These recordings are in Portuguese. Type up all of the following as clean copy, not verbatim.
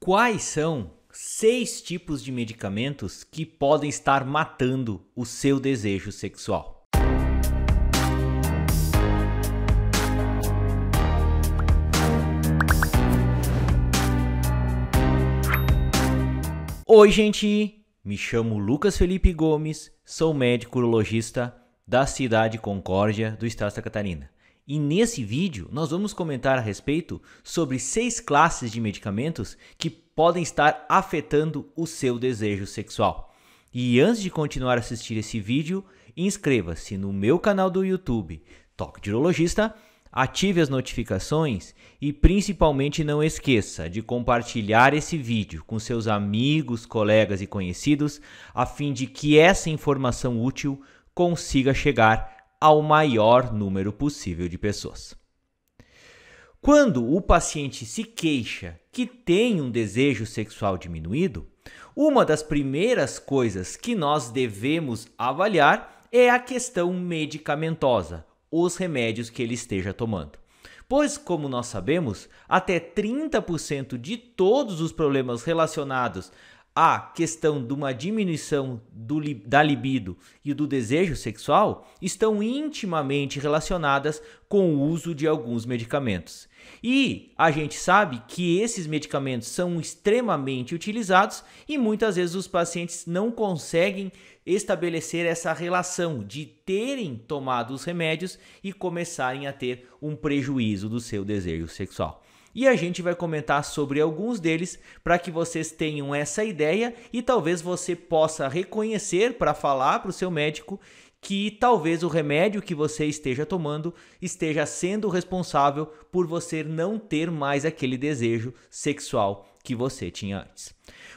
Quais são 6 tipos de medicamentos que podem estar matando o seu desejo sexual? Oi, gente! Me chamo Lucas Felipe Gomes, sou médico urologista da cidade de Concórdia, do estado de Santa Catarina. E nesse vídeo nós vamos comentar a respeito sobre 6 classes de medicamentos que podem estar afetando o seu desejo sexual. E antes de continuar a assistir esse vídeo, inscreva-se no meu canal do YouTube, Toque de Urologista, ative as notificações e principalmente não esqueça de compartilhar esse vídeo com seus amigos, colegas e conhecidos, a fim de que essa informação útil consiga chegar ao maior número possível de pessoas. Quando o paciente se queixa que tem um desejo sexual diminuído, uma das primeiras coisas que nós devemos avaliar é a questão medicamentosa, os remédios que ele esteja tomando. Pois, como nós sabemos, até 30% de todos os problemas relacionados a questão de uma diminuição da libido e do desejo sexual estão intimamente relacionadas com o uso de alguns medicamentos. E a gente sabe que esses medicamentos são extremamente utilizados e muitas vezes os pacientes não conseguem estabelecer essa relação de terem tomado os remédios e começarem a ter um prejuízo do seu desejo sexual. E a gente vai comentar sobre alguns deles para que vocês tenham essa ideia e talvez você possa reconhecer para falar para o seu médico que talvez o remédio que você esteja tomando esteja sendo responsável por você não ter mais aquele desejo sexual que você tinha antes.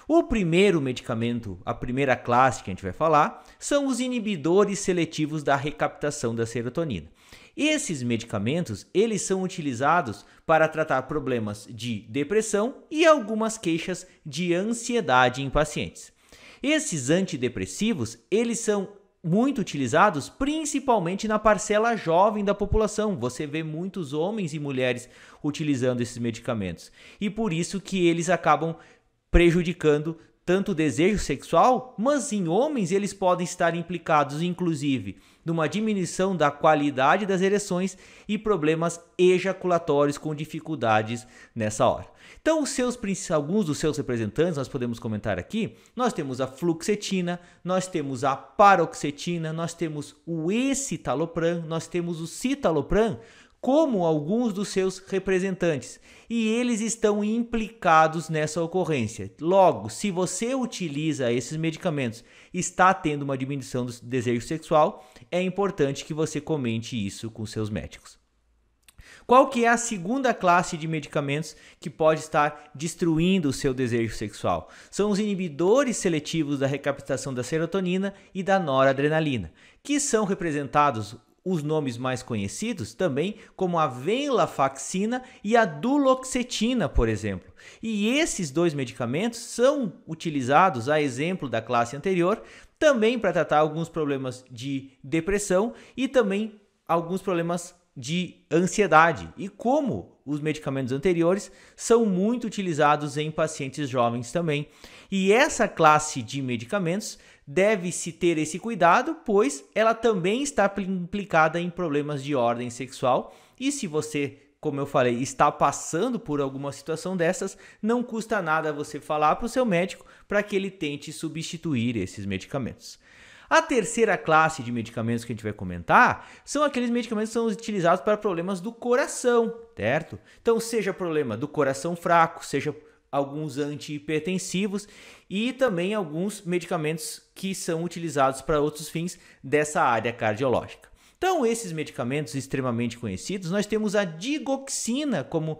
O primeiro medicamento, a primeira classe que a gente vai falar, são os inibidores seletivos da recaptação da serotonina. Esses medicamentos, eles são utilizados para tratar problemas de depressão e algumas queixas de ansiedade em pacientes. Esses antidepressivos, eles são muito utilizados principalmente na parcela jovem da população. Você vê muitos homens e mulheres utilizando esses medicamentos. E por isso que eles acabam prejudicando tanto o desejo sexual, mas em homens eles podem estar implicados, inclusive, numa diminuição da qualidade das ereções e problemas ejaculatórios com dificuldades nessa hora. Então, alguns dos seus representantes, nós podemos comentar aqui, nós temos a fluoxetina, nós temos a paroxetina, nós temos o escitalopram, nós temos o citalopram, como alguns dos seus representantes, e eles estão implicados nessa ocorrência. Logo, se você utiliza esses medicamentos e está tendo uma diminuição do desejo sexual, é importante que você comente isso com seus médicos. Qual que é a segunda classe de medicamentos que pode estar destruindo o seu desejo sexual? São os inibidores seletivos da recaptação da serotonina e da noradrenalina, que são representados os nomes mais conhecidos também como a venlafaxina e a duloxetina, por exemplo. E esses dois medicamentos são utilizados, a exemplo da classe anterior, também para tratar alguns problemas de depressão e também alguns problemas de ansiedade. E como os medicamentos anteriores são muito utilizados em pacientes jovens também. E essa classe de medicamentos deve-se ter esse cuidado, pois ela também está implicada em problemas de ordem sexual. E se você, como eu falei, está passando por alguma situação dessas, não custa nada você falar para o seu médico para que ele tente substituir esses medicamentos. A terceira classe de medicamentos que a gente vai comentar são aqueles medicamentos que são utilizados para problemas do coração, certo? Então, seja problema do coração fraco, seja alguns antihipertensivos e também alguns medicamentos que são utilizados para outros fins dessa área cardiológica. Então, esses medicamentos extremamente conhecidos, nós temos a digoxina como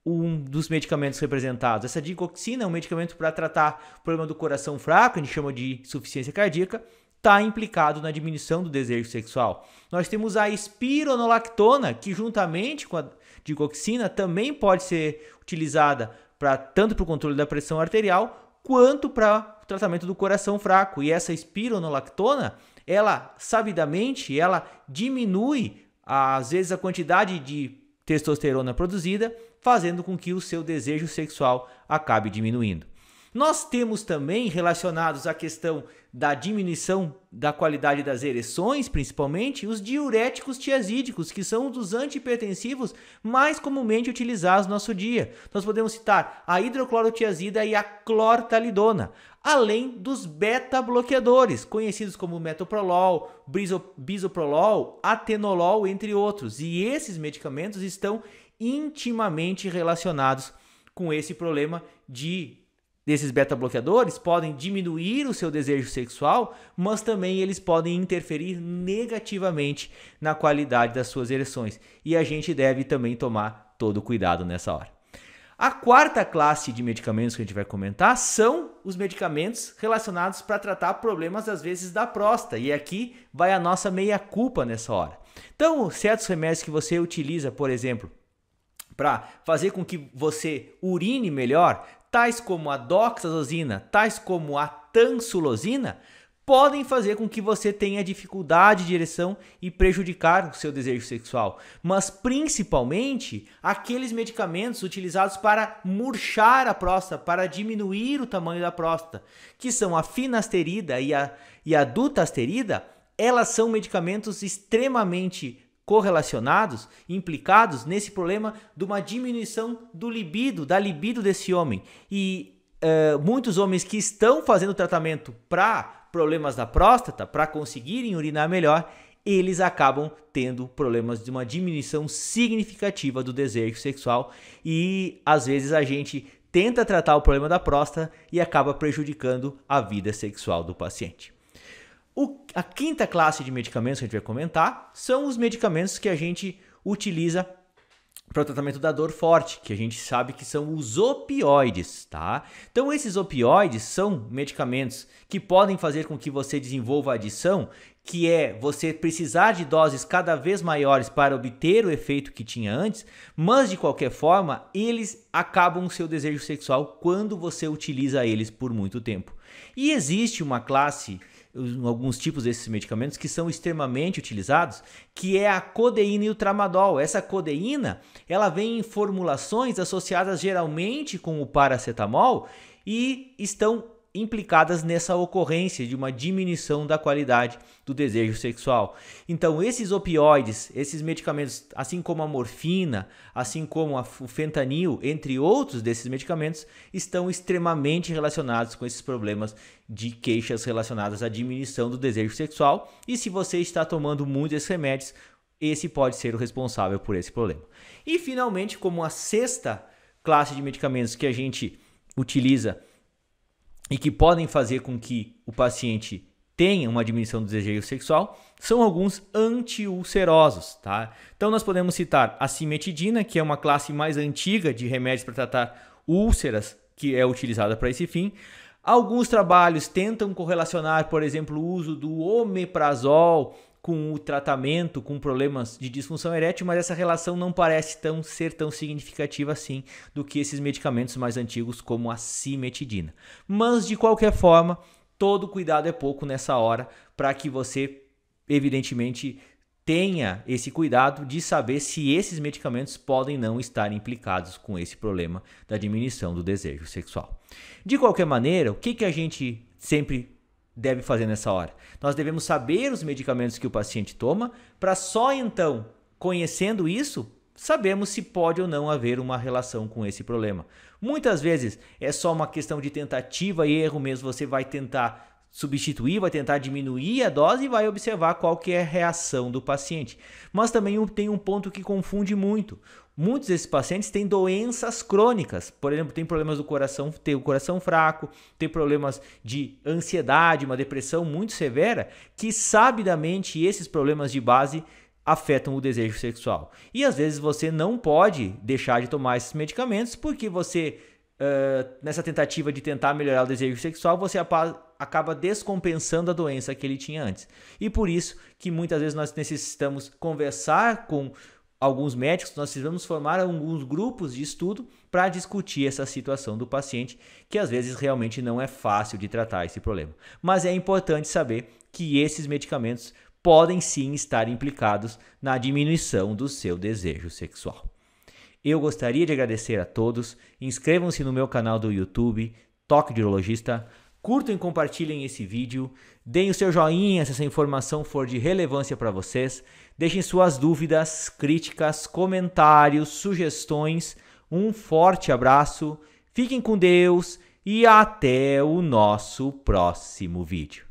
um dos medicamentos representados. Essa digoxina é um medicamento para tratar o problema do coração fraco, a gente chama de insuficiência cardíaca, está implicado na diminuição do desejo sexual. Nós temos a espironolactona, que juntamente com a digoxina também pode ser utilizada tanto para o controle da pressão arterial quanto para o tratamento do coração fraco. E essa espironolactona, ela sabidamente, ela diminui às vezes a quantidade de testosterona produzida, fazendo com que o seu desejo sexual acabe diminuindo. Nós temos também relacionados à questão da diminuição da qualidade das ereções, principalmente, os diuréticos tiazídicos, que são um dos antihipertensivos mais comumente utilizados no nosso dia. Nós podemos citar a hidroclorotiazida e a clortalidona, além dos beta-bloqueadores, conhecidos como metoprolol, bisoprolol, atenolol, entre outros. E esses medicamentos estão intimamente relacionados com esse problema desses beta-bloqueadores podem diminuir o seu desejo sexual, mas também eles podem interferir negativamente na qualidade das suas ereções. E a gente deve também tomar todo cuidado nessa hora. A quarta classe de medicamentos que a gente vai comentar são os medicamentos relacionados para tratar problemas, às vezes, da próstata. E aqui vai a nossa meia-culpa nessa hora. Então, certos remédios que você utiliza, por exemplo, para fazer com que você urine melhor, tais como a doxazosina, tais como a tansulosina, podem fazer com que você tenha dificuldade de ereção e prejudicar o seu desejo sexual. Mas principalmente aqueles medicamentos utilizados para murchar a próstata, para diminuir o tamanho da próstata, que são a finasterida e a dutasterida, elas são medicamentos extremamente correlacionados, implicados nesse problema de uma diminuição do libido, da libido desse homem. E muitos homens que estão fazendo tratamento para problemas da próstata, para conseguirem urinar melhor, eles acabam tendo problemas de uma diminuição significativa do desejo sexual e às vezes a gente tenta tratar o problema da próstata e acaba prejudicando a vida sexual do paciente. A quinta classe de medicamentos que a gente vai comentar são os medicamentos que a gente utiliza para o tratamento da dor forte, que a gente sabe que são os opioides, tá? Então esses opioides são medicamentos que podem fazer com que você desenvolva adição, que é você precisar de doses cada vez maiores para obter o efeito que tinha antes, mas de qualquer forma eles acabam o seu desejo sexual quando você utiliza eles por muito tempo. E existe uma classe, alguns tipos desses medicamentos que são extremamente utilizados, que é a codeína e o tramadol. Essa codeína, ela vem em formulações associadas geralmente com o paracetamol e estão implicadas nessa ocorrência de uma diminuição da qualidade do desejo sexual. Então, esses opioides, esses medicamentos, assim como a morfina, assim como o fentanil, entre outros desses medicamentos, estão extremamente relacionados com esses problemas de queixas relacionadas à diminuição do desejo sexual. E se você está tomando muitos desses remédios, esse pode ser o responsável por esse problema. E, finalmente, como a sexta classe de medicamentos que a gente utiliza e que podem fazer com que o paciente tenha uma diminuição do desejo sexual, são alguns antiulcerosos, tá? Então nós podemos citar a cimetidina, que é uma classe mais antiga de remédios para tratar úlceras, que é utilizada para esse fim. Alguns trabalhos tentam correlacionar, por exemplo, o uso do omeprazol com o tratamento, com problemas de disfunção erétil, mas essa relação não parece ser tão significativa assim do que esses medicamentos mais antigos como a cimetidina. Mas, de qualquer forma, todo cuidado é pouco nessa hora para que você, evidentemente, tenha esse cuidado de saber se esses medicamentos podem não estar implicados com esse problema da diminuição do desejo sexual. De qualquer maneira, o que a gente sempre deve fazer nessa hora? Nós devemos saber os medicamentos que o paciente toma para só então, conhecendo isso, sabemos se pode ou não haver uma relação com esse problema. Muitas vezes é só uma questão de tentativa e erro mesmo, você vai tentar substituir, vai tentar diminuir a dose e vai observar qual que é a reação do paciente. Mas também tem um ponto que confunde muito. Muitos desses pacientes têm doenças crônicas, por exemplo, tem problemas do coração, tem o coração fraco, tem problemas de ansiedade, uma depressão muito severa, que sabidamente esses problemas de base afetam o desejo sexual. E às vezes você não pode deixar de tomar esses medicamentos porque você, nessa tentativa de tentar melhorar o desejo sexual, você acaba descompensando a doença que ele tinha antes. E por isso que muitas vezes nós necessitamos conversar com alguns médicos, nós precisamos formar alguns grupos de estudo para discutir essa situação do paciente, que às vezes realmente não é fácil de tratar esse problema. Mas é importante saber que esses medicamentos podem sim estar implicados na diminuição do seu desejo sexual. Eu gostaria de agradecer a todos. Inscrevam-se no meu canal do YouTube, Toque de Urologista. Curtam e compartilhem esse vídeo. Deem o seu joinha se essa informação for de relevância para vocês. Deixem suas dúvidas, críticas, comentários, sugestões. Um forte abraço. Fiquem com Deus e até o nosso próximo vídeo.